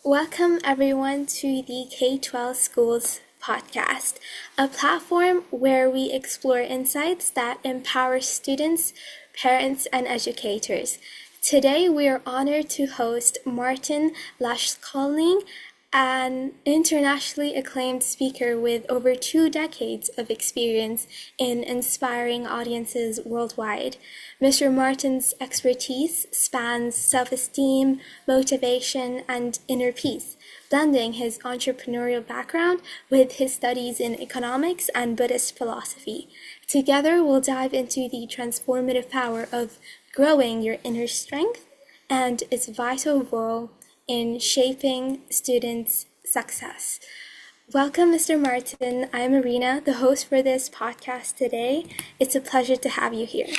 Welcome everyone to the K-12 Schools podcast, a platform where we explore insights that empower students, parents, and educators. Today we are honored to host Martin Lashkolling, an internationally acclaimed speaker with over 2 decades of experience in inspiring audiences worldwide. Mr. Martin's expertise spans self-esteem, motivation, and inner peace, blending his entrepreneurial background with his studies in economics and Buddhist philosophy. Together, we'll dive into the transformative power of growing your inner strength and its vital role in shaping students' success. Welcome, Mr. Martin. I'm Marina, the host for this podcast today. It's a pleasure to have you here.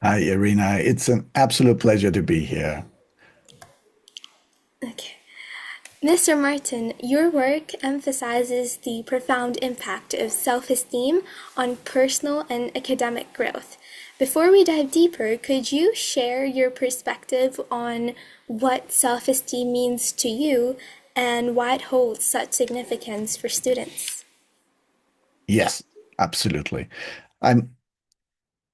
Hi, Irina. It's an absolute pleasure to be here. Okay. Mr. Martin, your work emphasizes the profound impact of self-esteem on personal and academic growth. Before we dive deeper, could you share your perspective on what self-esteem means to you and why it holds such significance for students? Yes, absolutely. I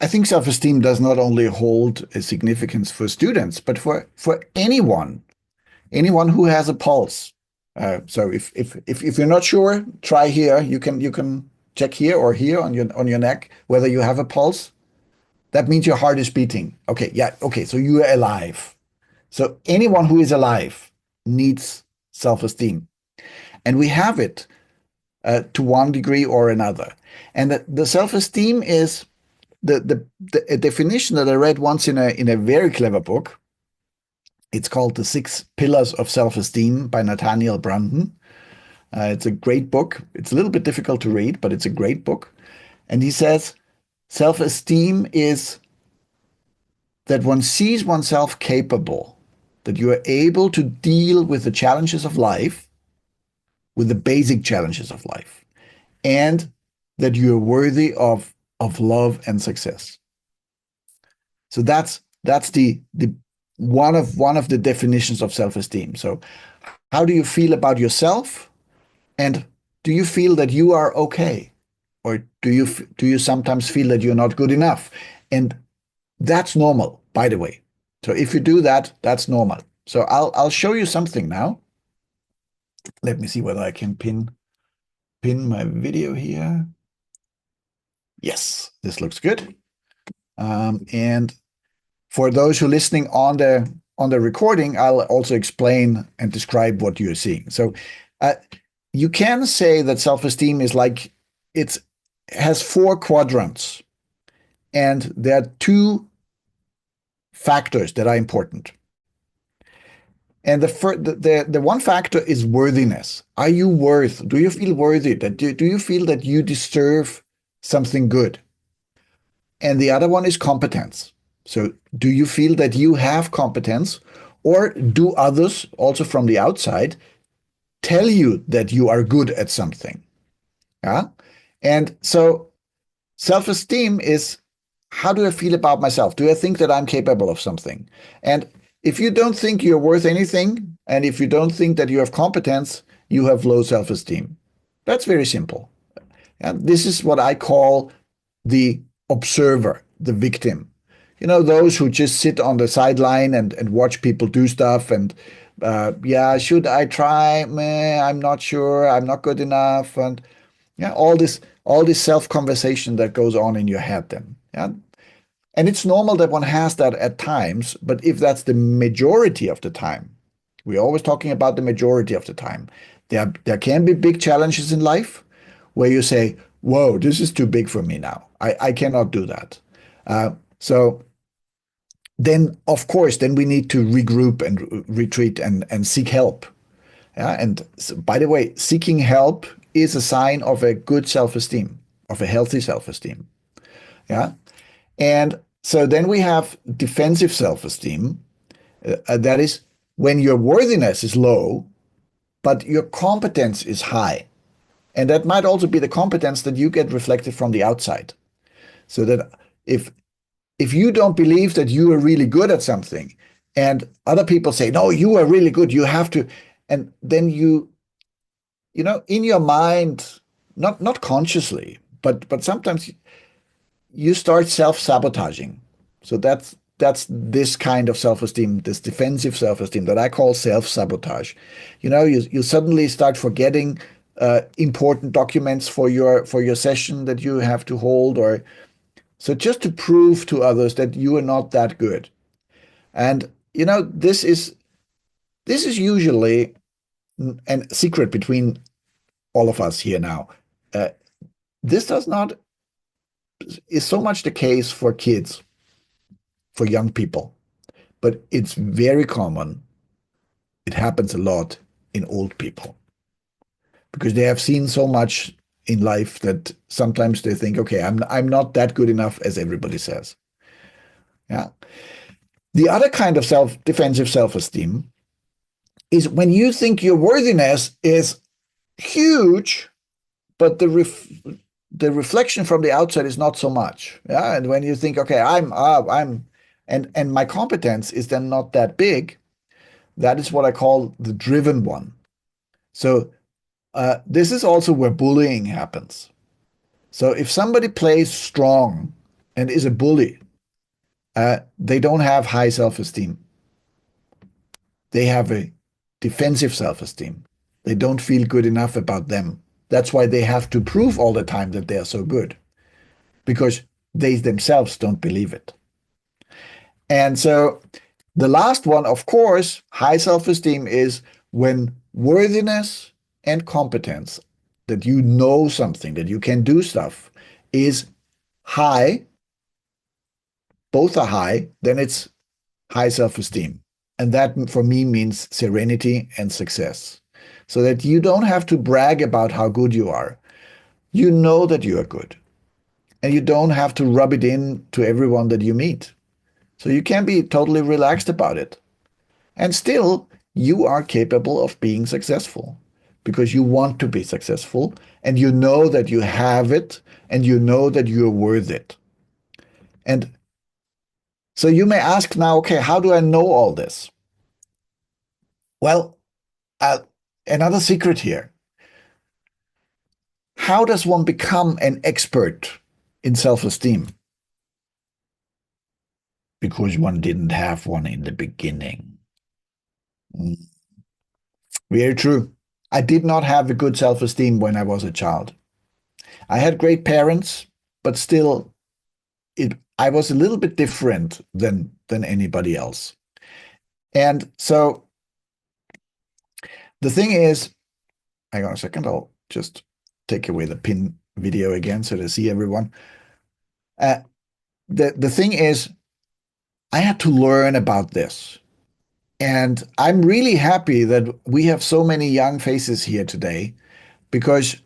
think self-esteem does not only hold a significance for students, but for anyone who has a pulse. So if you're not sure, try here. You can check here or here on your neck whether you have a pulse. That means your heart is beating. Okay, yeah, okay. So you are alive. So anyone who is alive needs self-esteem, and we have it to one degree or another. And the self-esteem is a definition that I read once in a very clever book. It's called The 6 Pillars of Self-Esteem by Nathaniel Branden. It's a great book. It's a little bit difficult to read, but it's a great book. And he says, self-esteem is that one sees oneself capable, that you are able to deal with the challenges of life, with the basic challenges of life, and that you are worthy of love and success. So that's the one of the definitions of self-esteem. So how do you feel about yourself, and do you feel that you are okay, or do you sometimes feel that you're not good enough? And that's normal, by the way. So if you do that, that's normal. So I'll show you something now. Let me see whether I can pin my video here. Yes, this looks good. And for those who are listening on the recording, I'll also explain and describe what you're seeing. So you can say that self-esteem is like it has 4 quadrants, and there are 2 factors that are important. And the one factor is worthiness. Are you worth? Do you feel worthy? Do you feel that you deserve something good? And the other one is competence. So do you feel that you have competence, or do others, also from the outside, tell you that you are good at something? Yeah. And so self-esteem is, how do I feel about myself? Do I think that I'm capable of something? And if you don't think you're worth anything, and if you don't think that you have competence, you have low self-esteem. That's very simple. And this is what I call the observer, the victim. You know, those who just sit on the sideline and watch people do stuff and, yeah, should I try? Meh, I'm not sure. I'm not good enough. And yeah, all this self-conversation that goes on in your head then. Yeah. And it's normal that one has that at times, but if that's the majority of the time, we're always talking about the majority of the time, there can be big challenges in life where you say, whoa, this is too big for me now. I cannot do that. So then, of course, then we need to regroup and retreat and seek help. Yeah? And so, by the way, seeking help is a sign of a good self-esteem, of a healthy self-esteem. Yeah. And so then we have defensive self-esteem. That is when your worthiness is low, but your competence is high. And that might also be the competence that you get reflected from the outside. So that if you don't believe that you are really good at something, and other people say, no, you are really good, you have to, And then in your mind, not consciously, but sometimes you start self-sabotaging. So that's this kind of self-esteem, this defensive self-esteem that I call self-sabotage. You suddenly start forgetting important documents for your session that you have to hold, or so just to prove to others that you are not that good. And this is usually a secret between all of us here now. Uh, this does not is so much the case for kids, for young people, but it's very common. It happens a lot in old people because they have seen so much in life that sometimes they think, okay, I'm not that good enough as everybody says. Yeah. The other kind of defensive self-esteem is when you think your worthiness is huge, but the reflection from the outside is not so much. Yeah. And when you think, okay, and my competence is then not that big, that is what I call the driven one. So this is also where bullying happens. So if somebody plays strong and is a bully, they don't have high self-esteem. They have a defensive self-esteem. They don't feel good enough about them. That's why they have to prove all the time that they are so good, because they themselves don't believe it. And so the last one, of course, high self-esteem is when worthiness and competence, that you know something, that you can do stuff, is high, both are high, then it's high self-esteem. And that for me means serenity and success. So that you don't have to brag about how good you are. You know that you are good. And you don't have to rub it in to everyone that you meet. So you can be totally relaxed about it. And still, you are capable of being successful because you want to be successful and you know that you have it and you know that you're worth it. And so you may ask now, okay, how do I know all this? Well, uh, another secret here. How does one become an expert in self-esteem? Because one didn't have one in the beginning. Mm, very true. I did not have a good self-esteem when I was a child. I had great parents, but still, I was a little bit different than anybody else. And so the thing is, hang on a second, I'll just take away the pin video again so to see everyone. Uh, the thing is, I had to learn about this. And I'm really happy that we have so many young faces here today because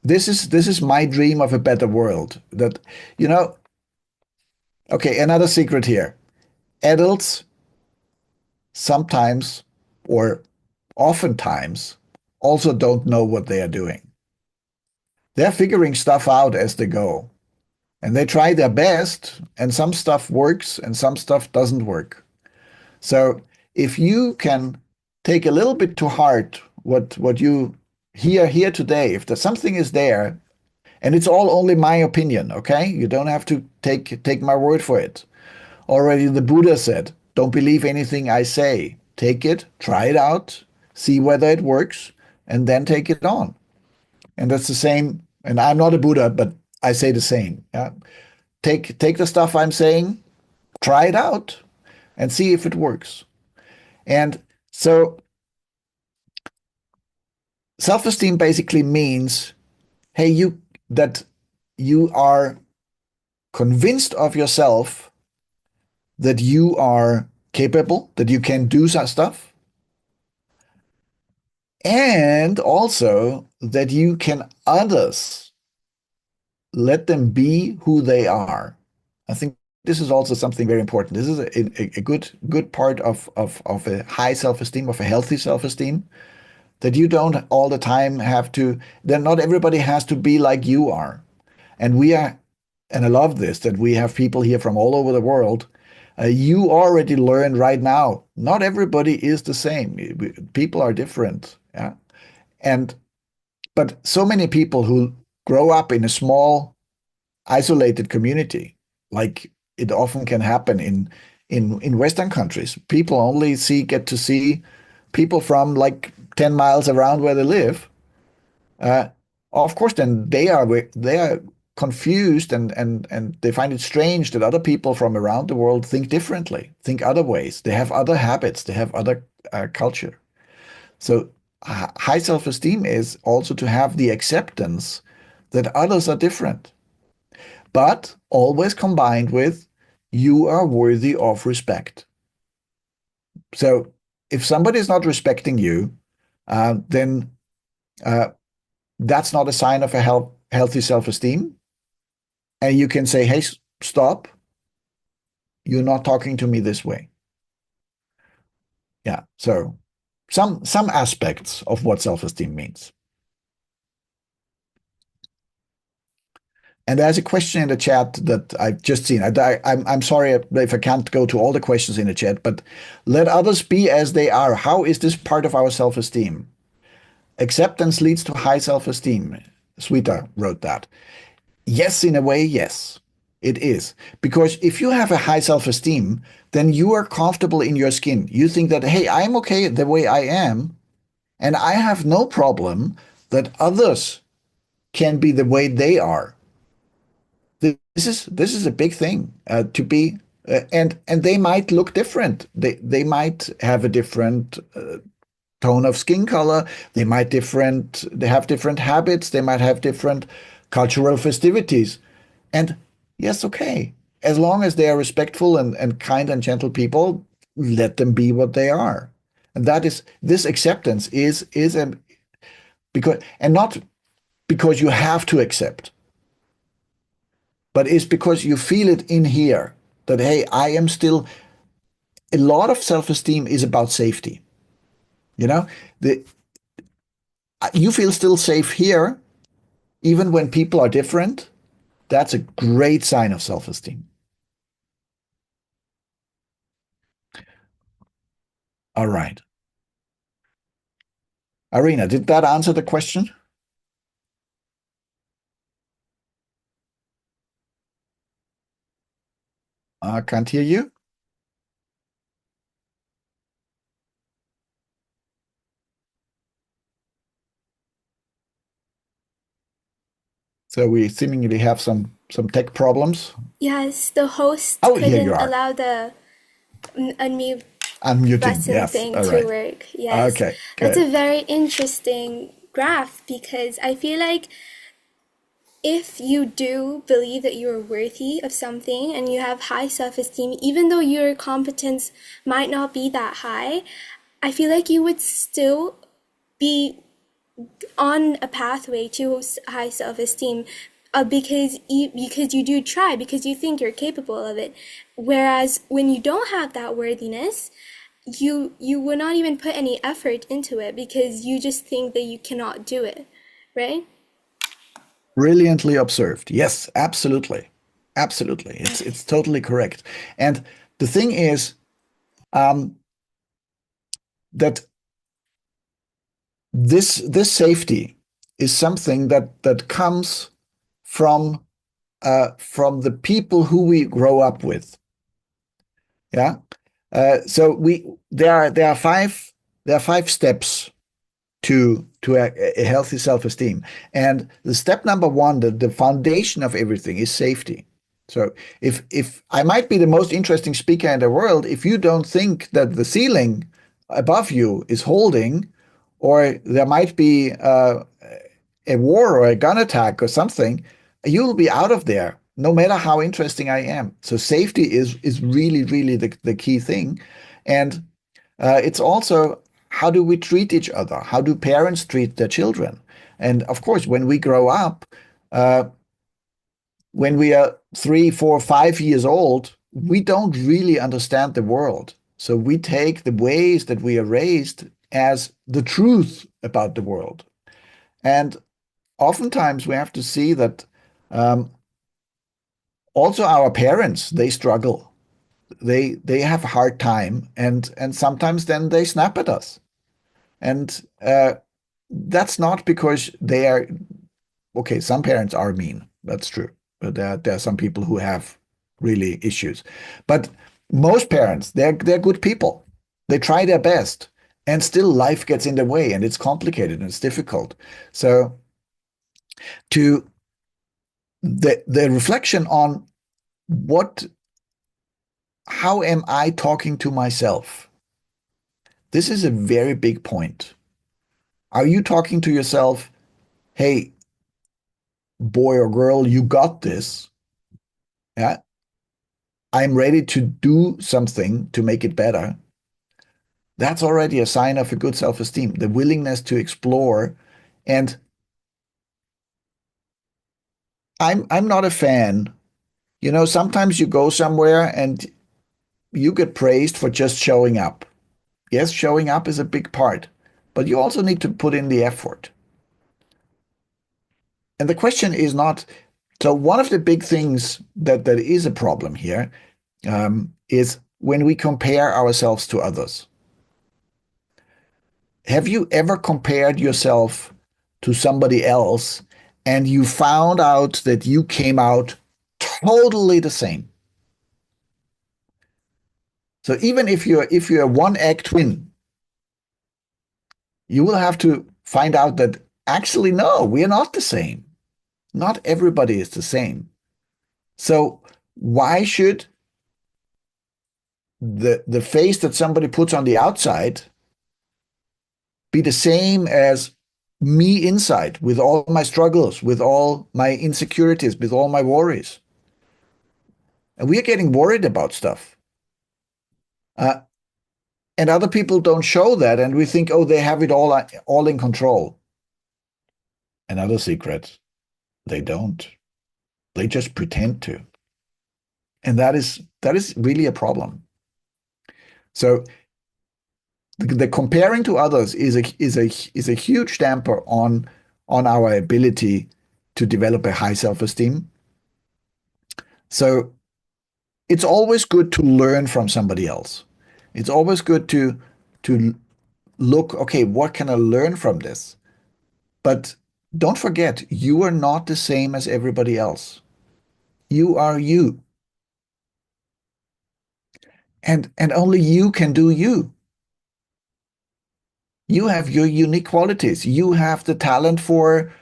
this is my dream of a better world. That, you know, okay, another secret here. Adults sometimes or oftentimes also don't know what they are doing. They're figuring stuff out as they go. And they try their best, and some stuff works and some stuff doesn't work. So if you can take a little bit to heart what you hear here today, if there's something is there, and it's all only my opinion, okay? You don't have to take my word for it. Already the Buddha said, don't believe anything I say. Take it, try it out, see whether it works, and then take it on. And that's the same. And I'm not a Buddha, but I say the same. Yeah? Take the stuff I'm saying, try it out, and see if it works. And so self-esteem basically means, hey, that you are convinced of yourself, that you are capable, that you can do some stuff, and also that you can others let them be who they are. I think this is also something very important. This is a good part of a high self-esteem, of a healthy self-esteem, that you don't all the time have to, that not everybody has to be like you are. And we are, and I love this, that we have people here from all over the world, You already learn right now. Not everybody is the same. People are different. Yeah. And but so many people who grow up in a small, isolated community, like it often can happen in Western countries, people only get to see people from like 10 miles around where they live. Uh, of course, then they are confused and they find it strange that other people from around the world think differently, think other ways. They have other habits, they have other culture. So high self-esteem is also to have the acceptance that others are different, but always combined with you are worthy of respect. So if somebody is not respecting you, then uh, that's not a sign of a healthy self-esteem. And you can say, hey, stop. You're not talking to me this way. Yeah. So some aspects of what self-esteem means. And there's a question in the chat that I've just seen. I'm sorry if I can't go to all the questions in the chat, but let others be as they are. How is this part of our self-esteem? Acceptance leads to high self-esteem. Sweeta wrote that. Yes, in a way, yes, it is. Because if you have a high self-esteem, then you are comfortable in your skin. You think that, hey, I'm okay the way I am, and I have no problem that others can be the way they are. This is a big thing to be, and they might look different. They might have a different tone of skin color. They have different habits. They might have different cultural festivities. And yes, okay. As long as they are respectful and kind and gentle people, let them be what they are. And that is this acceptance is a because and not because you have to accept, but it's because you feel it in here that hey, I am still a lot of self-esteem is about safety. You know, the you feel still safe here even when people are different. That's a great sign of self-esteem. All right. Arena, did that answer the question? I can't hear you. So we seemingly have some tech problems. Yes, the host Oh, here you couldn't are. allow the unmute Unmuting. button Yes. thing All to right. work. Yes, Okay. that's a Good. very interesting graph because I feel like if you do believe that you're worthy of something and you have high self-esteem, even though your competence might not be that high, I feel like you would still be on a pathway to high self-esteem because you do try because you think you're capable of it. Whereas when you don't have that worthiness, you will not even put any effort into it because you just think that you cannot do it, right? Brilliantly observed. Yes, absolutely. Absolutely. It's totally correct. And the thing is um, that this safety is something that comes from the people who we grow up with. Yeah. So we there are five steps to a healthy self-esteem. And the step number one, the foundation of everything is safety. So if I might be the most interesting speaker in the world, if you don't think that the ceiling above you is holding, or there might be a war or a gun attack or something, you'll be out of there, no matter how interesting I am. So safety is really, really the key thing. And it's also how do we treat each other? How do parents treat their children? And of course, when we grow up, uh, when we are 3, 4, 5 years old, we don't really understand the world. So we take the ways that we are raised as the truth about the world. And oftentimes we have to see that um, also our parents, they struggle. they have a hard time, and sometimes then they snap at us. And that's not because they are okay. Some parents are mean. That's true. But there are some people who have really issues. But most parents, they're good people. They try their best, and still life gets in the way, and it's complicated and it's difficult. So to the reflection on what how am I talking to myself? This is a very big point. Are you talking to yourself, hey, boy or girl, you got this? Yeah, I'm ready to do something to make it better. That's already a sign of a good self-esteem, the willingness to explore. And I'm not a fan. You know, sometimes you go somewhere and you get praised for just showing up. Yes, showing up is a big part, but you also need to put in the effort. And the question is not, so one of the big things that is a problem here is when we compare ourselves to others. Have you ever compared yourself to somebody else and you found out that you came out totally the same? So even if you're a one egg twin, you will have to find out that actually no, we are not the same. Not everybody is the same. So why should the face that somebody puts on the outside be the same as me inside with all my struggles, with all my insecurities, with all my worries? And we are getting worried about stuff. Uh, and other people don't show that. And we think, oh, they have it all in control. Another secret, they don't. They just pretend to. And that is really a problem. So the comparing to others is a huge damper on our ability to develop a high self-esteem. So it's always good to learn from somebody else. It's always good to look, okay, what can I learn from this? But don't forget, you are not the same as everybody else. You are you. And only you can do you. You have your unique qualities. You have the talent for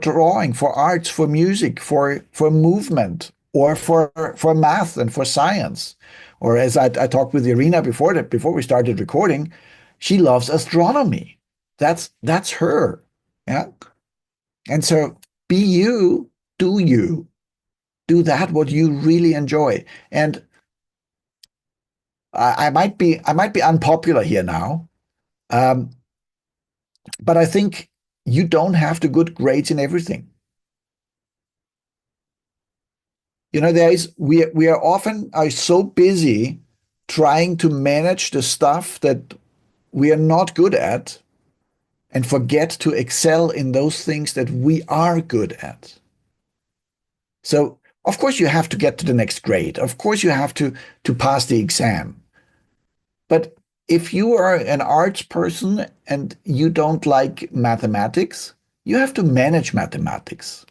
drawing, for arts, for music, for movement, or for math and for science. Or as I talked with Irina before we started recording, she loves astronomy. That's her. Yeah. And so be you, do you, do that what you really enjoy. And I might be unpopular here now. Um, But I think you don't have to good grades in everything. You know, we are often are so busy trying to manage the stuff that we are not good at and forget to excel in those things that we are good at. So of course you have to get to the next grade. Of course you have to pass the exam. But if you are an arts person and you don't like mathematics, you have to manage mathematics.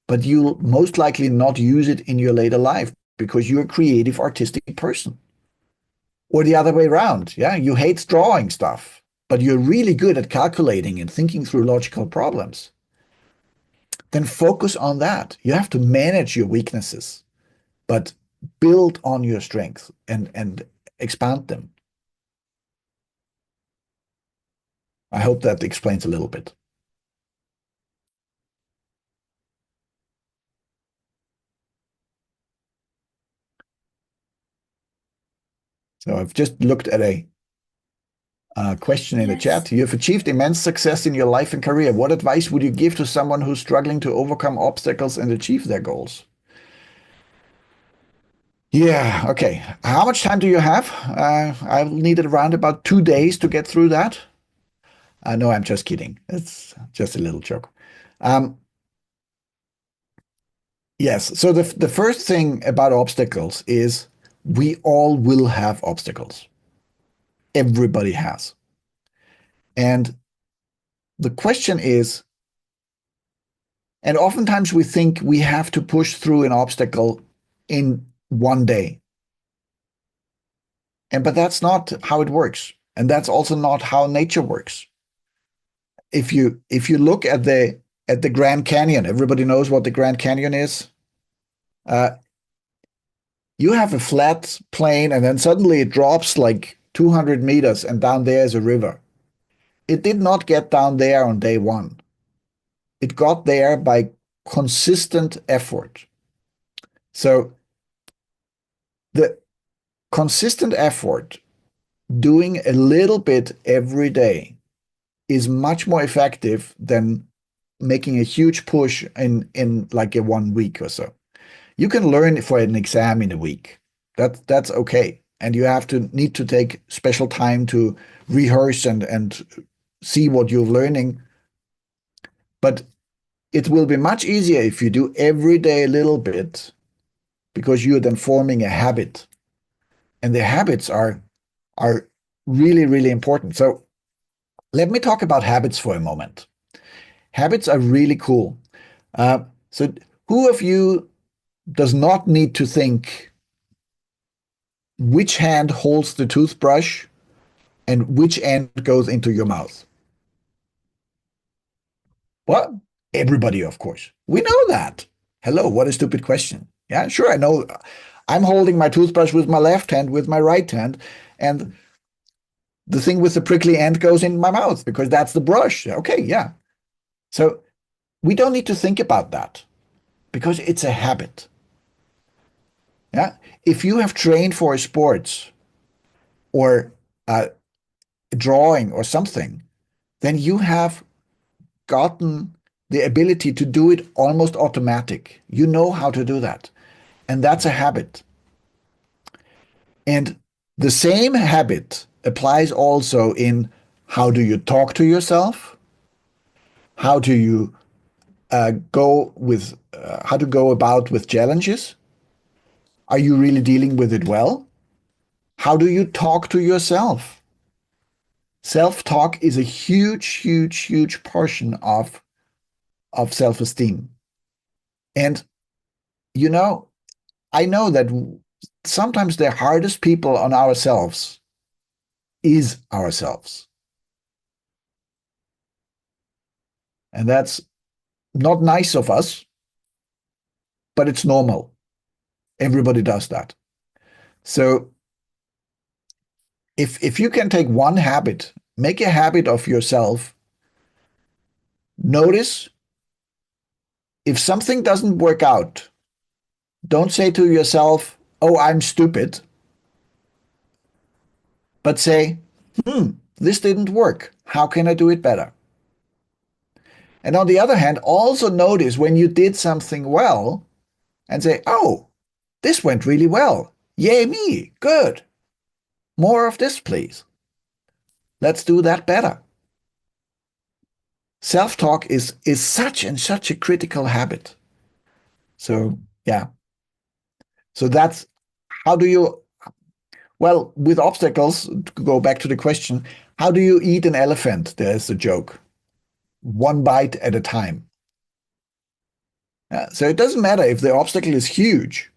But you'll most likely not use it in your later life because you're a creative, artistic person. Or the other way around. Yeah, you hate drawing stuff, but you're really good at calculating and thinking through logical problems. Then focus on that. You have to manage your weaknesses, but build on your strengths and expand them. I hope that explains a little bit. So I've just looked at a question in the Yes. chat. You have achieved immense success in your life and career. What advice would you give to someone who's struggling to overcome obstacles and achieve their goals? Yeah, okay. How much time do you have? I'll need around about 2 days to get through that. No, I'm just kidding. It's just a little joke. Um, yes. So the first thing about obstacles is We all will have obstacles. Everybody has. And the question is, and oftentimes we think we have to push through an obstacle in one day. But that's not how it works. And that's also not how nature works. If you look at the Grand Canyon, everybody knows what the Grand Canyon is. Uh, you have a flat plain, and then suddenly it drops like 200 meters, and down there is a river. It did not get down there on day one. It got there by consistent effort. So the consistent effort, doing a little bit every day, is much more effective than making a huge push in like a 1 week or so. You can learn for an exam in a week. That's okay. And you have to need to take special time to rehearse and see what you're learning. But it will be much easier if you do every day a little bit, because you're then forming a habit. And the habits are really, really important. So let me talk about habits for a moment. Habits are really cool. So who of you does not need to think which hand holds the toothbrush and which end goes into your mouth? What? Everybody, of course. We know that. Hello, what a stupid question. Yeah, sure, I know. I'm holding my toothbrush with my left hand, with my right hand, and the thing with the prickly end goes in my mouth because that's the brush. Okay, yeah. So we don't need to think about that because it's a habit. Yeah. If you have trained for a sport or drawing or something, then you have gotten the ability to do it almost automatic. You know how to do that. And that's a habit. And the same habit applies also in how do you talk to yourself? How do you how to go about with challenges? Are you really dealing with it well? How do you talk to yourself? Self-talk is a huge, huge, huge portion of self-esteem. And you know, I know that sometimes the hardest people on ourselves is ourselves. And that's not nice of us, but it's normal. Everybody does that. So if you can take one habit, make a habit of yourself, notice if something doesn't work out, don't say to yourself, oh, I'm stupid, but say, this didn't work. How can I do it better? And on the other hand, also notice when you did something well and say, oh, this went really well. Yay, me. Good. More of this, please. Let's do that better. Self-talk is such and such a critical habit. So, yeah. So that's how do you, well, with obstacles, to go back to the question, how do you eat an elephant? There's a joke. One bite at a time. So it doesn't matter if the obstacle is huge.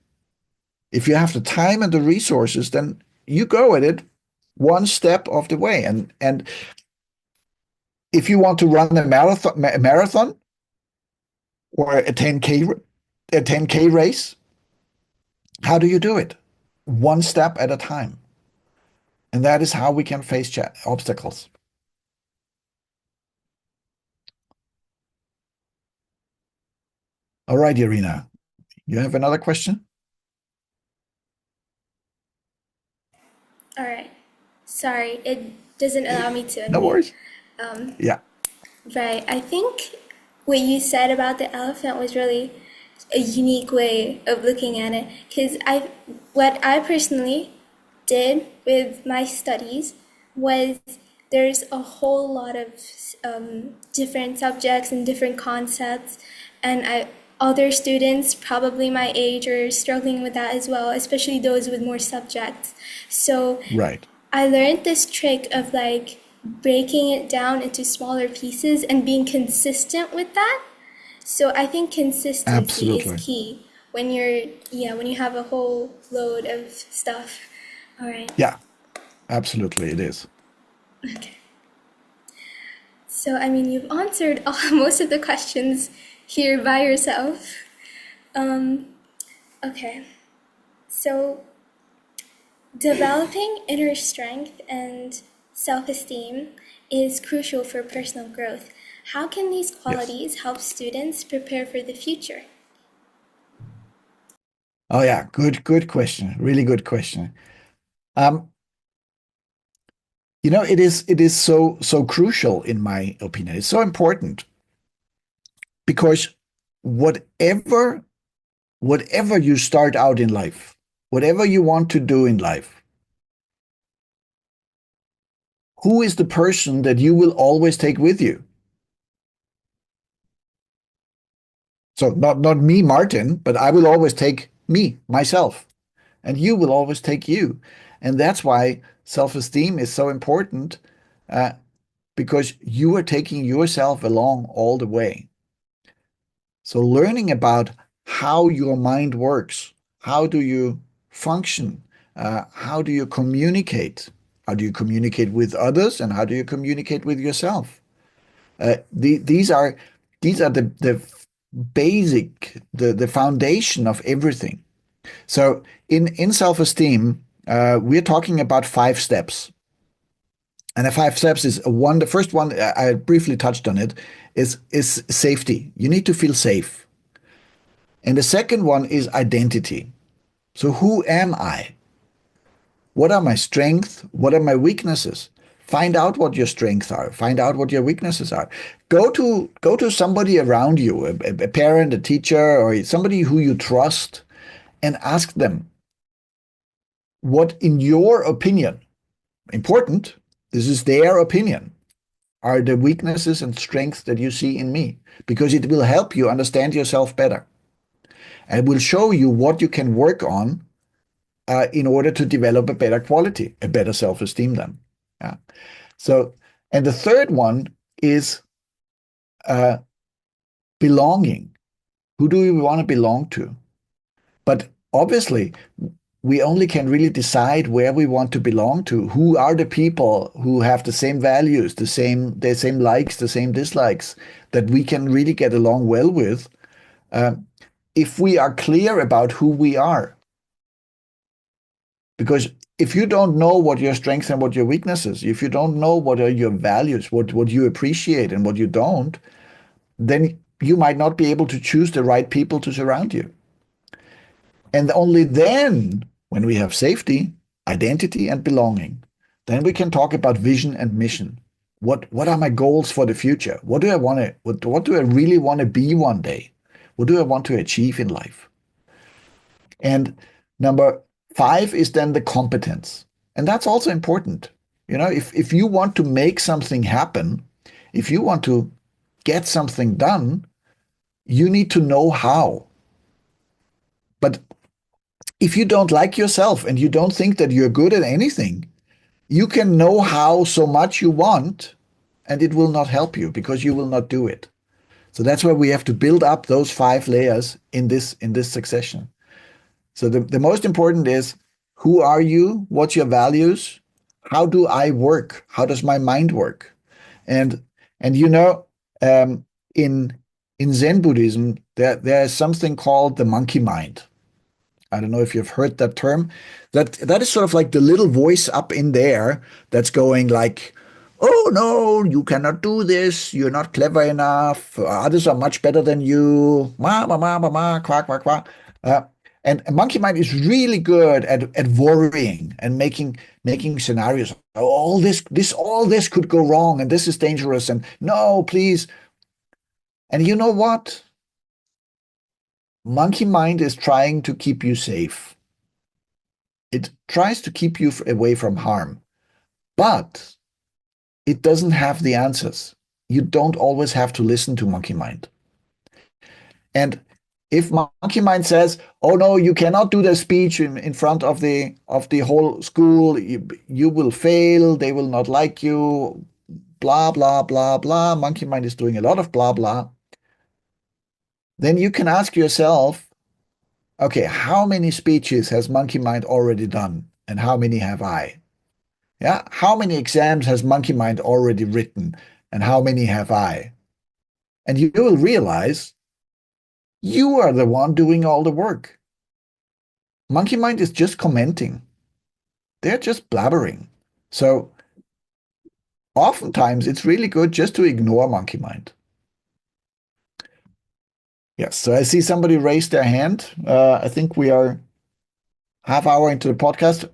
If you have the time and the resources, then you go at it one step of the way. And if you want to run a marathon or a 10K race, how do you do it? One step at a time. And that is how we can face obstacles. All right, Irina, you have another question? All right. Sorry, it doesn't allow me to No unmute. worries. Yeah. Right. I think what you said about the elephant was really a unique way of looking at it. Because what I personally did with my studies was there's a whole lot of different subjects and different concepts, and I other students, probably my age, are struggling with that as well, especially those with more subjects. So Right. I learned this trick of like breaking it down into smaller pieces and being consistent with that. So I think consistency is Absolutely. key when you're, yeah, when you have a whole load of stuff. All right. Yeah, absolutely it is. Okay. So, I mean, you've answered most of the questions here by yourself. Um, okay. So, developing inner strength and self esteem is crucial for personal growth. How can these Yes. qualities help students prepare for the future? Oh yeah, good question. Really good question. Um, it is so crucial in my opinion. It's so important because whatever whatever you start out in life, whatever you want to do in life, who is the person that you will always take with you? So not me, Martin, but I will always take me, myself, and you will always take you. And that's why self-esteem is so important, uh, because you are taking yourself along all the way. So learning about how your mind works, how do you function, how do you communicate, how do you communicate with others, and how do you communicate with yourself? These are the basic, the foundation of everything. So in self-esteem, we're talking about 5 steps. And the 5 steps is one. The first one, I briefly touched on it, is safety. You need to feel safe. And the second one is identity. So who am I? What are my strengths? What are my weaknesses? Find out what your strengths are. Find out what your weaknesses are. Go to somebody around you, a parent, a teacher, or somebody who you trust, and ask them what, in your opinion, important, this is their opinion, are the weaknesses and strengths that you see in me, because it will help you understand yourself better. And it will show you what you can work on in order to develop a better quality, a better self-esteem then. Yeah. So, and the third one is uh, belonging. Who do we want to belong to? But obviously, we only can really decide where we want to belong to. Who are the people who have the same values, the same likes, the same dislikes that we can really get along well with, um, if we are clear about who we are. Because if you don't know what your strengths and what your weaknesses, if you don't know what are your values, what you appreciate and what you don't, then you might not be able to choose the right people to surround you. And only then, when we have safety, identity, and belonging, then we can talk about vision and mission. What are my goals for the future? What do I want to what do I really want to be one day? What do I want to achieve in life? And number 5 is then the competence. And that's also important. If you want to make something happen, if you want to get something done, you need to know how. But if you don't like yourself and you don't think that you're good at anything, you can know how so much you want, and it will not help you because you will not do it. So that's why we have to build up those 5 layers in this succession. So the most important is, who are you? What's your values? How do I work? How does my mind work? And and um, in in Zen Buddhism, there is something called the monkey mind. I don't know if you've heard that term. That is sort of like the little voice up in there that's going like, "Oh no, you cannot do this. You're not clever enough. Others are much better than you." Ma ma ma ma ma, quack quack quack. Uh, and monkey mind is really good at worrying and making scenarios. All this could go wrong, and this is dangerous. And no, please. And you know what? Monkey mind is trying to keep you safe. It tries to keep you away from harm, but it doesn't have the answers. You don't always have to listen to monkey mind. And If monkey mind says, "Oh no, you cannot do the speech in front of the whole school. You will fail. They will not like you. Blah blah blah blah." Monkey mind is doing a lot of blah blah. Then you can ask yourself, okay, how many speeches has monkey mind already done, and how many have I? Yeah, how many exams has monkey mind already written, and how many have I? And you will realize you are the one doing all the work. Monkey mind is just commenting. They're just blabbering. So oftentimes it's really good just to ignore monkey mind. Yes. So I see somebody raise their hand. I think we are half hour into the podcast.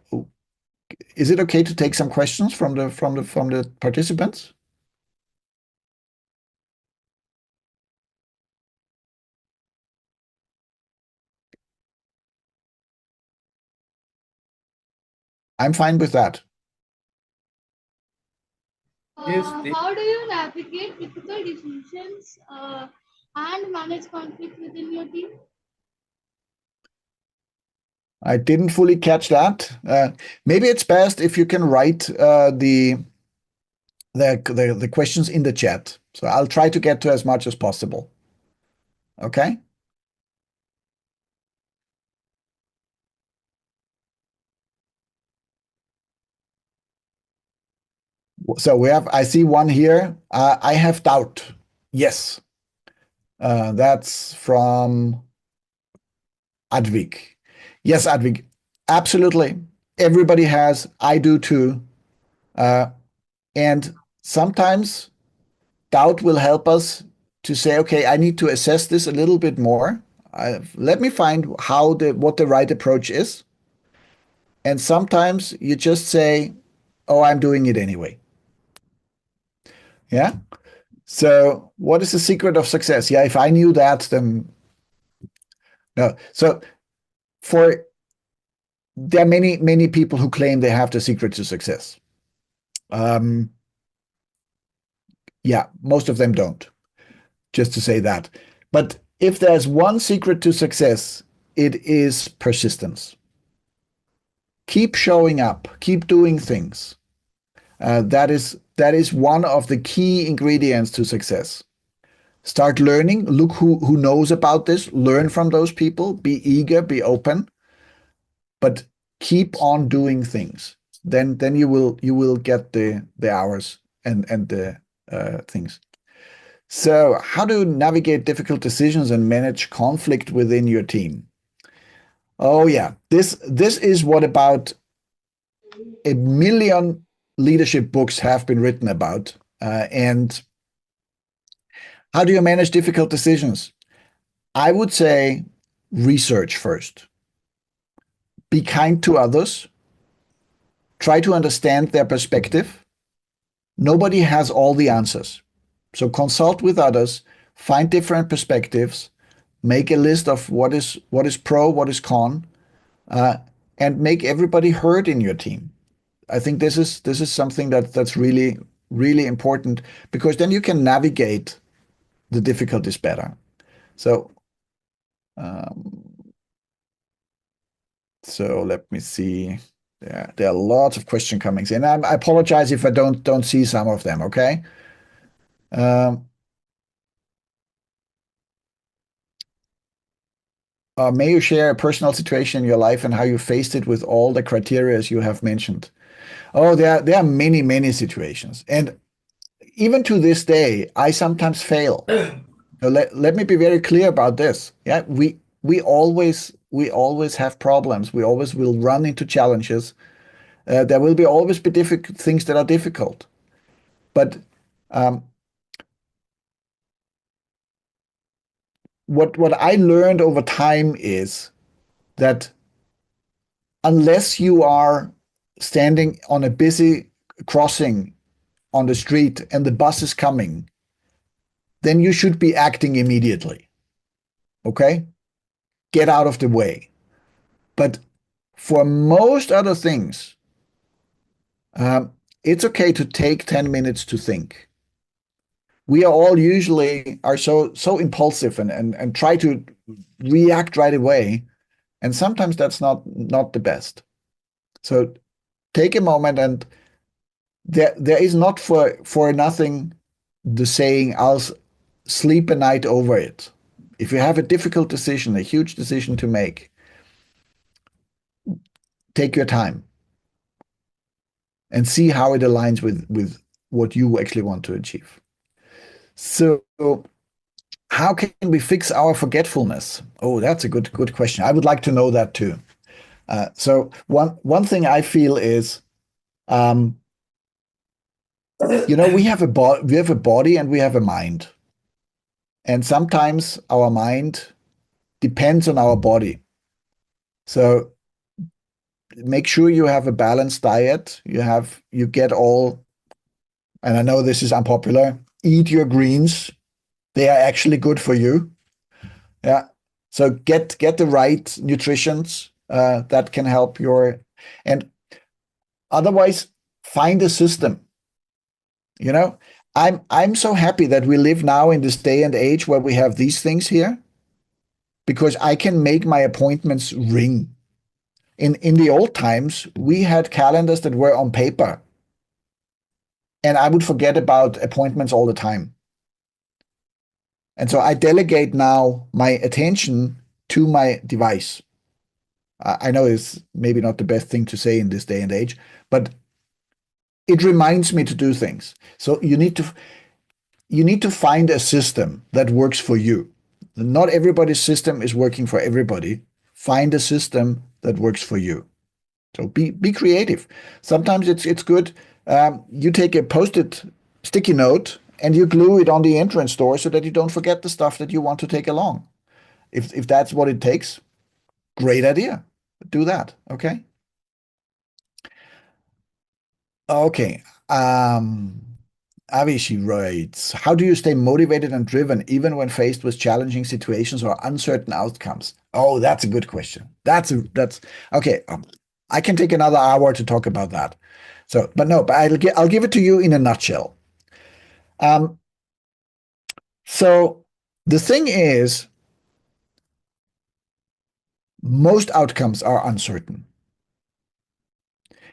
Is it okay to take some questions from the participants? I'm fine with that. Yes, How do you navigate difficult decisions and manage conflict within your team? I didn't fully catch that. Maybe it's best if you can write the questions in the chat. So I'll try to get to as much as possible. Okay. So I see one here. I have doubt. Yes. That's from Advik. Yes, Advik. Absolutely. Everybody has. I do too. Uh, and sometimes doubt will help us to say, okay, I need to assess this a little bit more. Let me find what the right approach is. And sometimes you just say, oh, I'm doing it anyway. Yeah. So what is the secret of success? Yeah, if I knew that, then no. So for there are many people who claim they have the secret to success. Um, yeah, most of them don't. Just to say that. But if there's one secret to success, it is persistence. Keep showing up. Keep doing things. That is one of the key ingredients to success. Start learning. Look who knows about this. Learn from those people. Be eager. Be open. But keep on doing things. Then you will get the hours and the things. So, how to navigate difficult decisions and manage conflict within your team? Oh yeah, this is what about a million leadership books have been written about. And how do you manage difficult decisions? I would say research first. Be kind to others. Try to understand their perspective. Nobody has all the answers. So consult with others, find different perspectives, make a list of what is pro, what is con, uh, and make everybody heard in your team. I think this is something that's really important because then you can navigate the difficulties better. So um, so let me see. There are lots of questions coming in. I apologize if I don't see some of them. Okay. Um, may you share a personal situation in your life and how you faced it with all the criteria you have mentioned? Oh, there are many situations, and even to this day, I sometimes fail. So let me be very clear about this. Yeah, we always have problems. We always will run into challenges. There will be always be difficult things that are difficult. But um, what I learned over time is that unless you are standing on a busy crossing on the street and the bus is coming, then you should be acting immediately. Okay? Get out of the way. But for most other things, it's okay to take 10 minutes to think. we are all usually are so impulsive and try to react right away. And sometimes that's not the best. So take a moment, and there is not for nothing the saying, I'll sleep a night over it. If you have a difficult decision, a huge decision to make, take your time and see how it aligns with what you actually want to achieve. So how can we fix our forgetfulness? Oh, that's a good question. I would like to know that too. So one thing I feel is, um, we have a body and we have a mind, and sometimes our mind depends on our body. So make sure you have a balanced diet. You get all, and I know this is unpopular. Eat your greens; they are actually good for you. Yeah. So get the right nutritions that can help and otherwise find a system. You know, I'm so happy that we live now in this day and age where we have these things here, because I can make my appointments ring. In the old times, we had calendars that were on paper, and I would forget about appointments all the time. And so I delegate now my attention to my device. I know it's maybe not the best thing to say in this day and age, but it reminds me to do things. So you need to find a system that works for you. Not everybody's system is working for everybody. Find a system that works for you. So be creative. Sometimes it's good. You take a post-it sticky note and you glue it on the entrance door so that you don't forget the stuff that you want to take along. If that's what it takes, great idea. Do that. Okay. Okay. Avishi writes, how do you stay motivated and driven even when faced with challenging situations or uncertain outcomes? Oh, that's a good question. That's okay. I can take another hour to talk about that. So, but no, but I'll give it to you in a nutshell. Um, so the thing is, most outcomes are uncertain,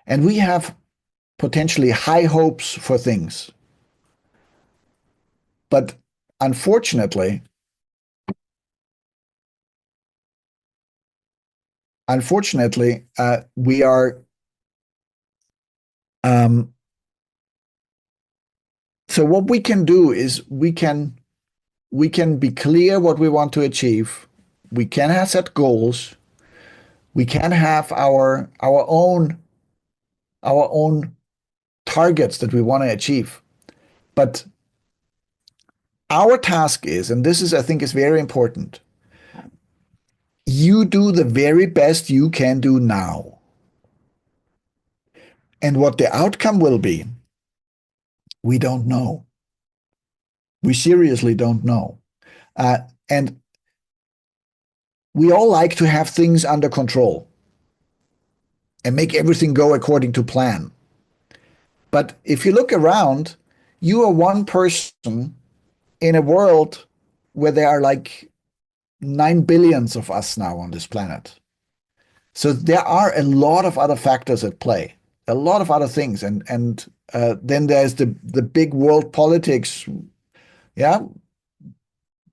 and we have potentially high hopes for things, but unfortunately, we are. Um, so what we can do is we can be clear what we want to achieve. We can have set goals. We can have our own targets that we want to achieve. But our task is, and this is, I think, is very important, you do the very best you can do now. And what the outcome will be, we don't know. We seriously don't know. And we all like to have things under control and make everything go according to plan. But if you look around, you are one person in a world where there are like 9 billions of us now on this planet. So there are a lot of other factors at play, a lot of other things, and then there's the big world politics. Yeah,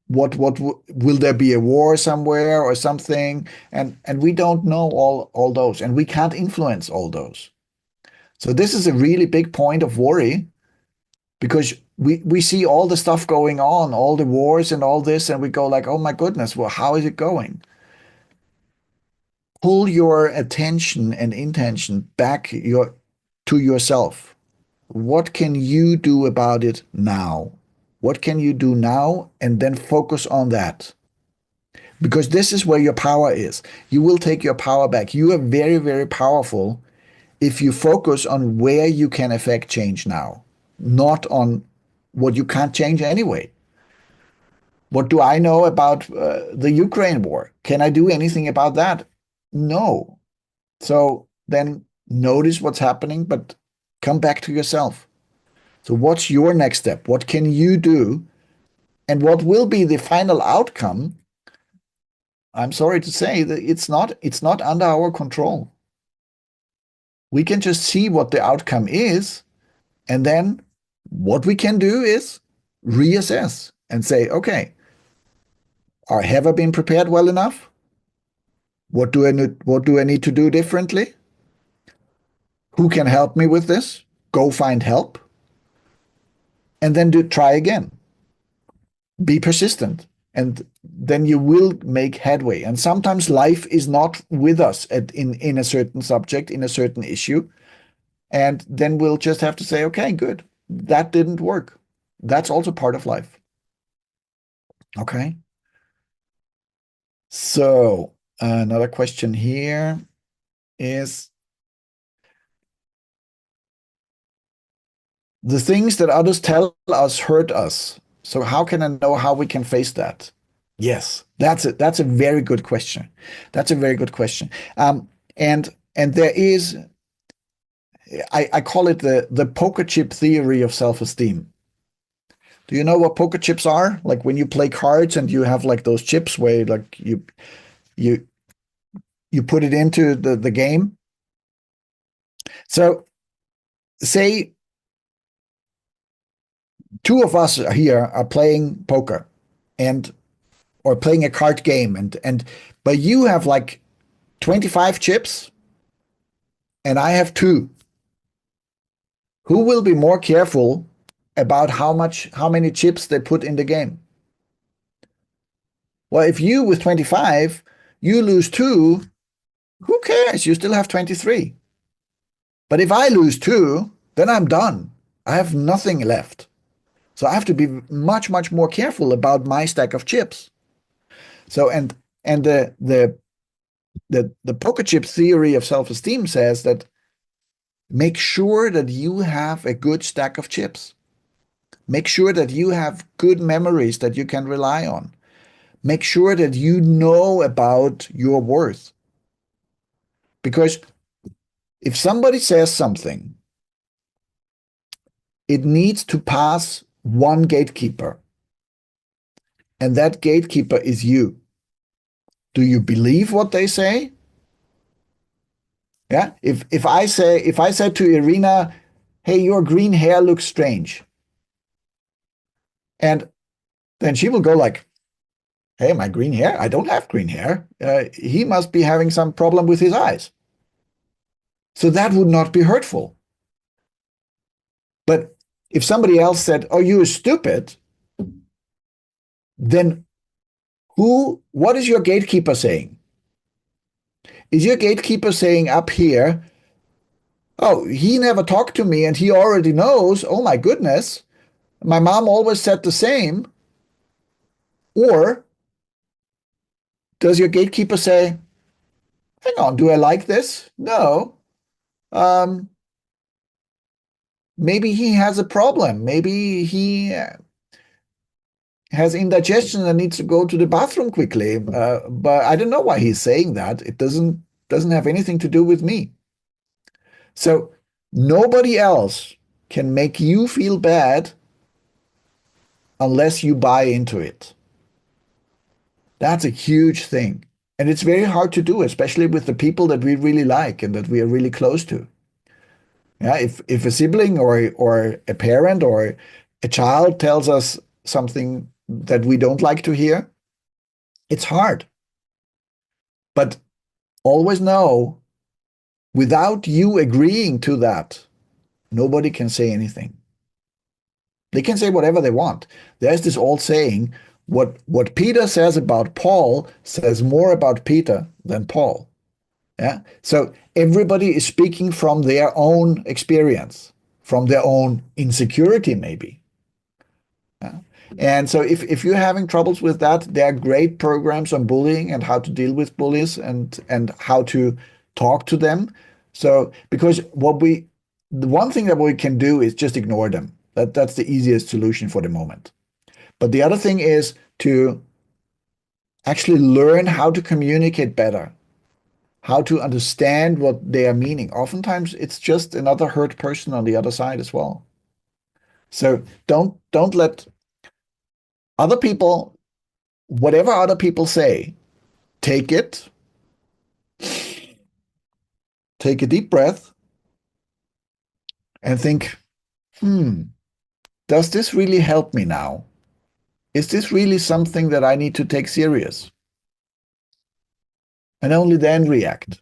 what will there be a war somewhere or something? And we don't know all those, and we can't influence all those. So this is a really big point of worry, because we see all the stuff going on, all the wars and all this, and we go like, oh my goodness, well, how is it going? Pull your attention and intention back to yourself. What can you do about it now? What can you do now? And then focus on that. Because this is where your power is. You will take your power back. You are very, very powerful if you focus on where you can affect change now, not on what you can't change anyway. What do I know about the Ukraine war? Can I do anything about that? No. So then notice what's happening, but come back to yourself. So what's your next step? What can you do? And what will be the final outcome? I'm sorry to say that it's not under our control. We can just see what the outcome is, and then what we can do is reassess and say, okay, have I been prepared well enough? What do I need to do differently? Who can help me with this? Go find help. And then try again. Be persistent. And then you will make headway. And sometimes life is not with us in a certain subject, in a certain issue. And then we'll just have to say, okay, good. That didn't work. That's also part of life. Okay. So another question here is, the things that others tell us hurt us. So how can I know how we can face that? Yes, that's a very good question. That's a very good question. And there is, I call it the poker chip theory of self-esteem. Do you know what poker chips are? Like when you play cards and you have like those chips where like you you put it into the game. So say two of us here are playing poker and or playing a card game and but you have like 25 chips and I have two. Who will be more careful about how many chips they put in the game? Well, if you with 25, you lose two, who cares? You still have 23. But if I lose two, then I'm done. I have nothing left. So I have to be much, much more careful about my stack of chips. So and the poker chip theory of self-esteem says that make sure that you have a good stack of chips. Make sure that you have good memories that you can rely on. Make sure that you know about your worth. Because if somebody says something, it needs to pass one gatekeeper. And that gatekeeper is you. Do you believe what they say? Yeah. If I said to Irina, hey, your green hair looks strange. And then she will go like, hey, my green hair? I don't have green hair. He must be having some problem with his eyes. So that would not be hurtful. But if somebody else said, oh, you're stupid, then what is your gatekeeper saying? Is your gatekeeper saying up here, oh, he never talked to me and he already knows, oh my goodness, my mom always said the same? Or does your gatekeeper say, hang on, do I like this? No. Um, Maybe he has a problem. Maybe he has indigestion and needs to go to the bathroom quickly. But I don't know why he's saying that. It doesn't have anything to do with me. So nobody else can make you feel bad unless you buy into it. That's a huge thing. And it's very hard to do, especially with the people that we really like and that we are really close to. Yeah, if a sibling or a parent or a child tells us something that we don't like to hear, it's hard. But always know, without you agreeing to that, nobody can say anything. They can say whatever they want. There's this old saying, what Peter says about Paul says more about Peter than Paul. Yeah. So everybody is speaking from their own experience, from their own insecurity, maybe. Yeah. And so if you're having troubles with that, there are great programs on bullying and how to deal with bullies and how to talk to them. So because the one thing that we can do is just ignore them. That's the easiest solution for the moment. But the other thing is to actually learn how to communicate better, how to understand what they are meaning. Oftentimes, it's just another hurt person on the other side as well. So don't let other people, whatever other people say, take it, take a deep breath, and think, does this really help me now? Is this really something that I need to take serious? And only then react.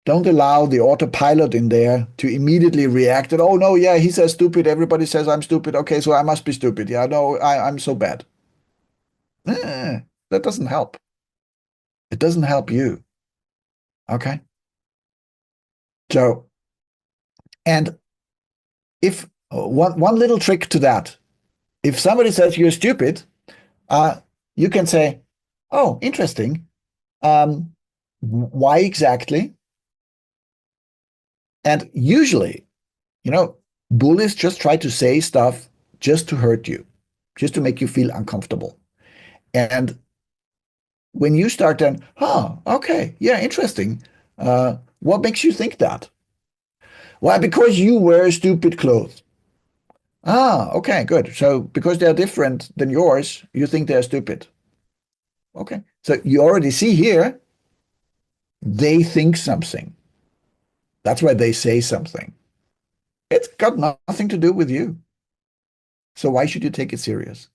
Don't allow the autopilot in there to immediately react and, oh no, yeah, he says stupid. Everybody says I'm stupid. Okay, so I must be stupid. Yeah, no, I'm so bad. That doesn't help. It doesn't help you. Okay. So, and if one little trick to that, if somebody says you're stupid, you can say, oh, interesting. Why exactly? And usually, bullies just try to say stuff just to hurt you, just to make you feel uncomfortable. And when you start then, okay, yeah, interesting. What makes you think that? Well, because you wear stupid clothes. Okay, good. So because they're different than yours, you think they're stupid. Okay. So you already see here, they think something. That's why they say something. It's got nothing to do with you. So why should you take it serious?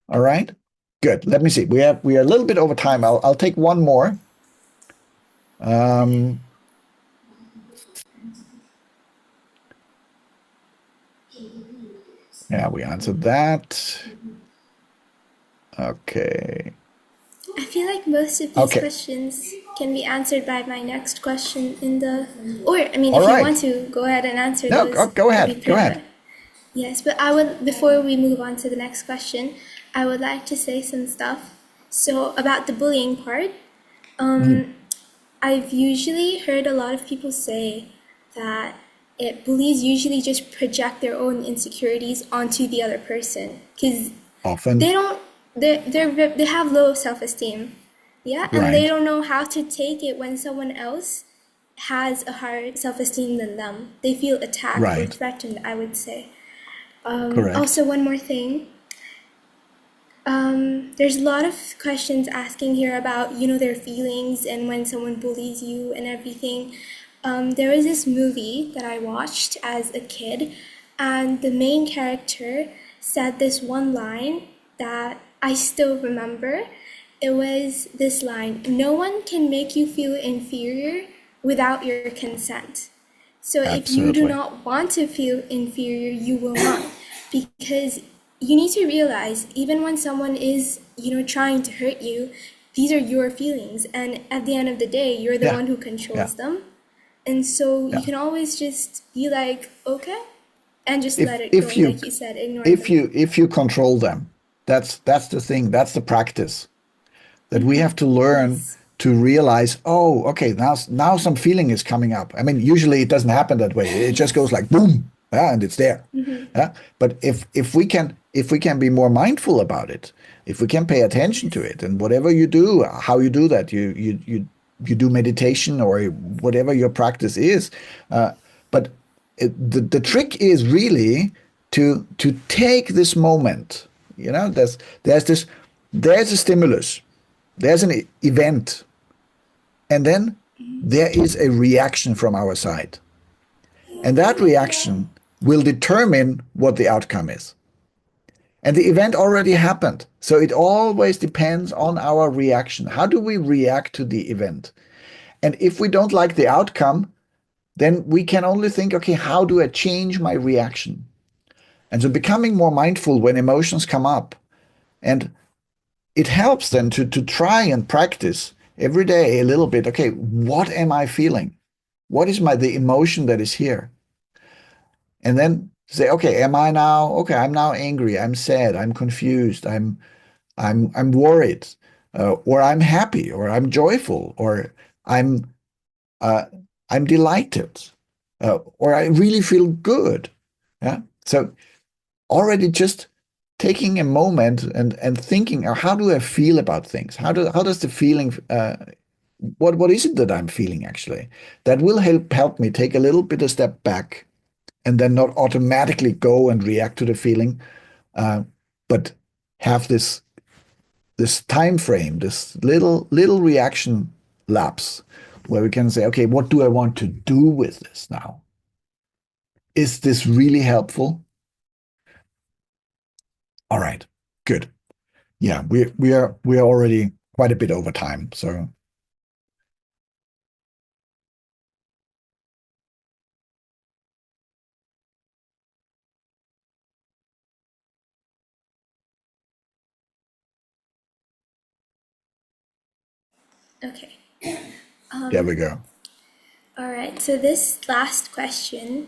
All right. Good. Let me see. We are a little bit over time. I'll take one more. Yeah, we answered that. Okay. I feel like most of these questions can be answered by my next question or I mean, All if you right. want to go ahead and answer No, those. go ahead. Go ahead. Yes, but I would, before we move on to the next question, I would like to say some stuff. So about the bullying part, I've usually heard a lot of people say that bullies usually just project their own insecurities onto the other person because Often. they have low self-esteem, yeah, and they Right. don't know how to take it when someone else has a higher self-esteem than them. They feel attacked or Right. threatened, I would say. Correct. Also, one more thing. There's a lot of questions asking here about, their feelings and when someone bullies you and everything. There was this movie that I watched as a kid, and the main character said this one line that I still remember. It was this line: no one can make you feel inferior without your consent. So if you do not want to feel inferior, you will not. Because you need to realize, even when someone is, trying to hurt you, these are your feelings. And at the end of the day, you're the one who controls them. And so you can always just be like, okay, and just let it go, like you said, ignore them. If you control them, that's the thing. That's the practice that we have to learn to realize, oh, okay, now some feeling is coming up. I mean, usually it doesn't happen that way. It just goes like boom, and it's there. But if we can be more mindful about it, if we can pay attention to it, and whatever you do, how you do that, you do meditation or whatever your practice is. But the trick is really to take this moment. There's a stimulus. There's an event, and then there is a reaction from our side. And that reaction will determine what the outcome is. And the event already happened. So it always depends on our reaction. How do we react to the event? And if we don't like the outcome, then we can only think, okay, how do I change my reaction? And so becoming more mindful when emotions come up, and it helps then to try and practice every day a little bit. Okay, what am I feeling? What is the emotion that is here? And then say, okay, I'm now angry, I'm sad, I'm confused, I'm worried, or I'm happy, or I'm joyful, or I'm I'm delighted, or I really feel good. Yeah. So already just taking a moment and thinking, how do I feel about things? How does the feeling what is it that I'm feeling actually? That will help me take a little bit of step back and then not automatically go and react to the feeling, but have this time frame, this little reaction lapse where we can say, okay, what do I want to do with this now? Is this really helpful? All right, good. Yeah, we are already quite a bit over time, so Okay. there we go. All right. So this last question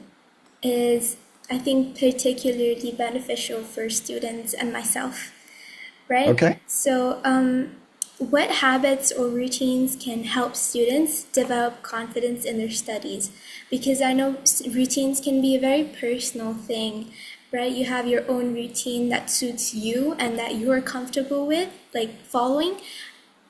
is, I think, particularly beneficial for students and myself, right? Okay. So, what habits or routines can help students develop confidence in their studies? Because I know routines can be a very personal thing, right? You have your own routine that suits you and that you're comfortable with, like following.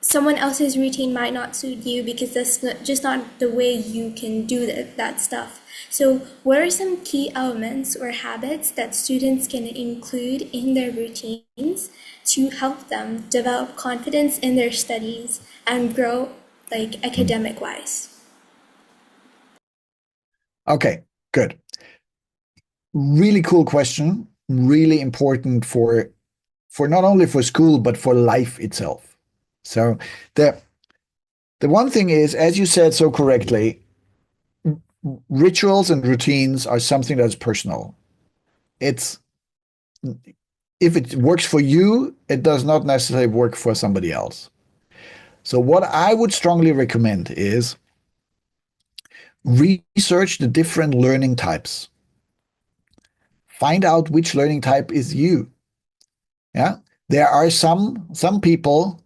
Someone else's routine might not suit you because that's just not the way you can do that stuff. So, what are some key elements or habits that students can include in their routines to help them develop confidence in their studies and grow, like, academic wise? Okay, good. Really cool question. Really important for not only for school but for life itself. So the one thing is, as you said so correctly, rituals and routines are something that's personal. It's if it works for you, it does not necessarily work for somebody else. So what I would strongly recommend is research the different learning types. Find out which learning type is you. Yeah. There are some people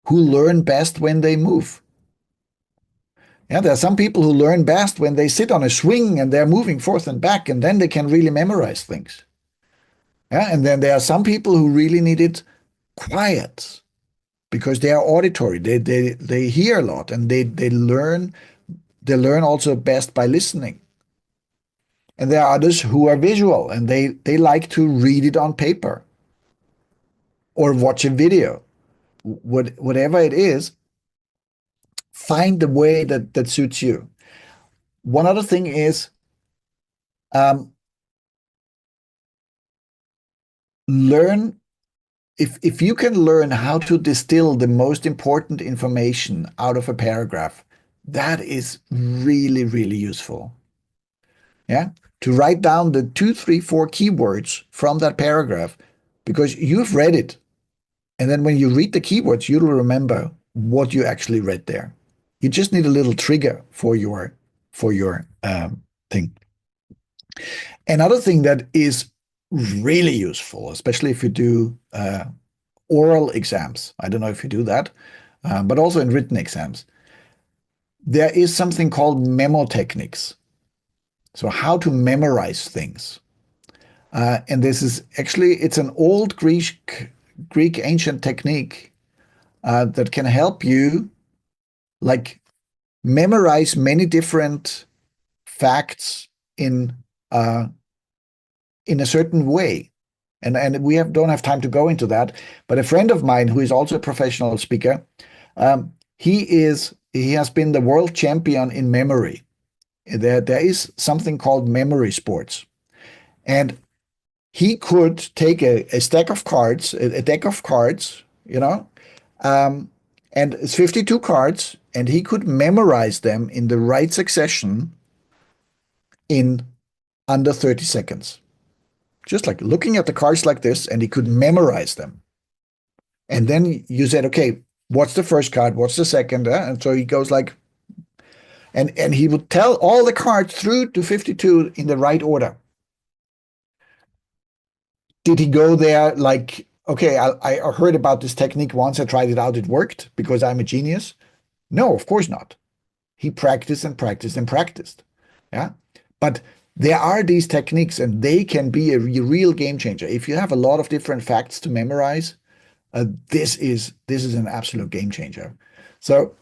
who learn best when they move. Yeah, there are some people who learn best when they sit on a swing and they're moving forth and back, and then they can really memorize things. Yeah, and then there are some people who really need it quiet because they are auditory. They hear a lot and they learn also best by listening. And there are others who are visual and they like to read it on paper or watch a video. Whatever it is, find the way that suits you. One other thing is um, learn if you can learn how to distill the most important information out of a paragraph, that is really, really useful. Yeah. To write down the 2, 3, 4 keywords from that paragraph because you've read it. And then when you read the keywords, you'll remember what you actually read there. You just need a little trigger for your thing. Another thing that is really useful, especially if you do oral exams. I don't know if you do that, but also in written exams. There is something called memo techniques. So how to memorize things. And this is actually, it's an old Greek ancient technique that can help you like memorize many different facts uh, in a certain way. And we don't have time to go into that. But a friend of mine who is also a professional speaker, he has been the world champion in memory. There is something called memory sports, and he could take a stack of cards, a deck of cards, um, and it's 52 cards, and he could memorize them in the right succession in under 30 seconds. Just like looking at the cards like this, and he could memorize them. And then you said, okay, what's the first card? What's the second? And so he goes like, and he would tell all the cards through to 52 in the right order. Did he go there like, okay, I heard about this technique once, I tried it out, it worked because I'm a genius? No, of course not. He practiced and practiced and practiced. Yeah. But there are these techniques and they can be a real game changer. If you have a lot of different facts to memorize, this is an absolute game changer. So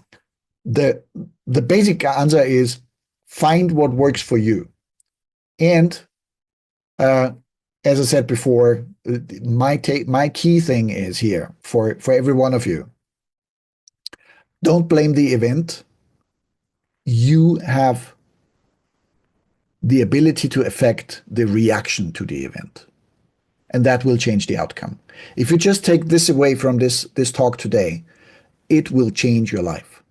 the basic answer is find what works for you. And Uh, as I said before, my key thing is here for every one of you. Don't blame the event. You have the ability to affect the reaction to the event, and that will change the outcome. If you just take this away from this talk today, it will change your life.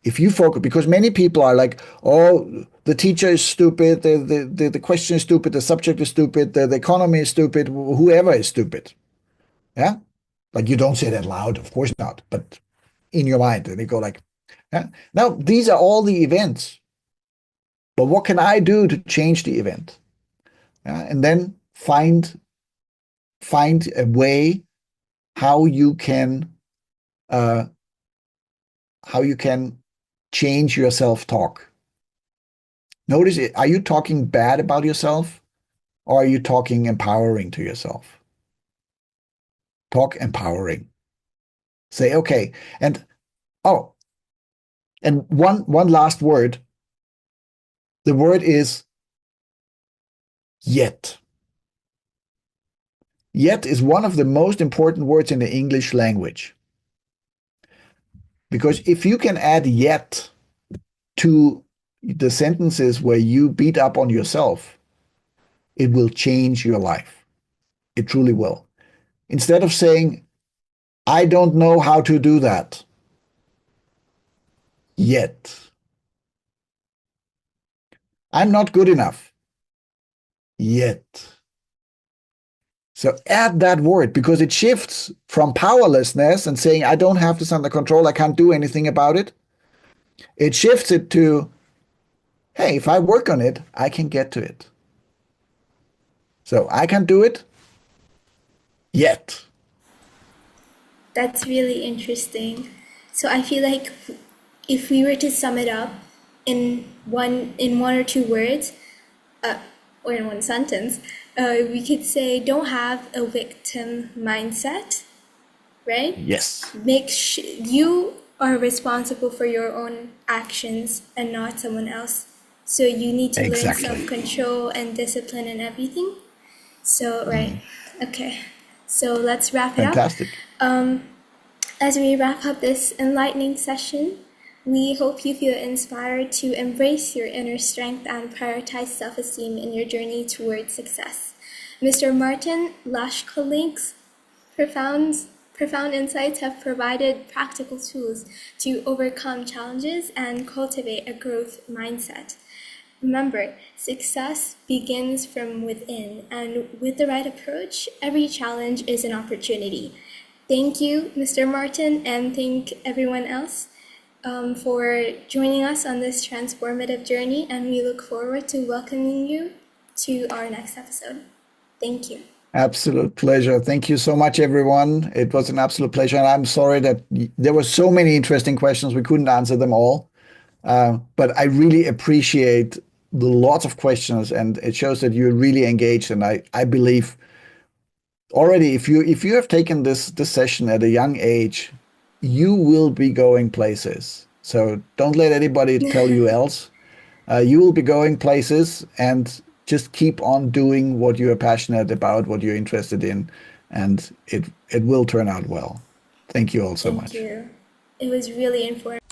If you focus, because many people are like, oh, the teacher is stupid, the question is stupid, the subject is stupid, the economy is stupid, whoever is stupid. Yeah. Like, you don't say that loud, of course not, but in your mind, and they go like, yeah. Now, these are all the events, but what can I do to change the event? Yeah? And then find a way how you can uh, how you can change your self-talk. Notice it. Are you talking bad about yourself, or are you talking empowering to yourself? Talk empowering. Say, okay. And oh, and one last word. The word is yet. Yet is one of the most important words in the English language. Because if you can add yet to the sentences where you beat up on yourself, it will change your life. It truly will. Instead of saying, I don't know how to do that yet. I'm not good enough yet. So add that word, because it shifts from powerlessness and saying, I don't have this under control, I can't do anything about it. It shifts it to, hey, if I work on it, I can get to it. So I can't do it yet. That's really interesting. So I feel like if we were to sum it up in one or two words, or in one sentence, we could say don't have a victim mindset, right? Yes, You are responsible for your own actions and not someone else. So you need to learn exactly. self-control and discipline and everything. So, right. Okay. So let's wrap it up. Fantastic. As we wrap up this enlightening session, we hope you feel inspired to embrace your inner strength and prioritize self-esteem in your journey towards success. Mr. Martin Lashkolink's profound insights have provided practical tools to overcome challenges and cultivate a growth mindset. Remember, success begins from within, and with the right approach, every challenge is an opportunity. Thank you, Mr. Martin, and thank everyone else for joining us on this transformative journey, and we look forward to welcoming you to our next episode. Thank you. Absolute pleasure. Thank you so much, everyone. It was an absolute pleasure. And I'm sorry that there were so many interesting questions. We couldn't answer them all. But I really appreciate the lots of questions, and it shows that you're really engaged. And I believe already, if you have taken this session at a young age, you will be going places. So don't let anybody tell you else. You will be going places, and just keep on doing what you're passionate about, what you're interested in, and it will turn out well. Thank you all so Thank much. you. It was really informative.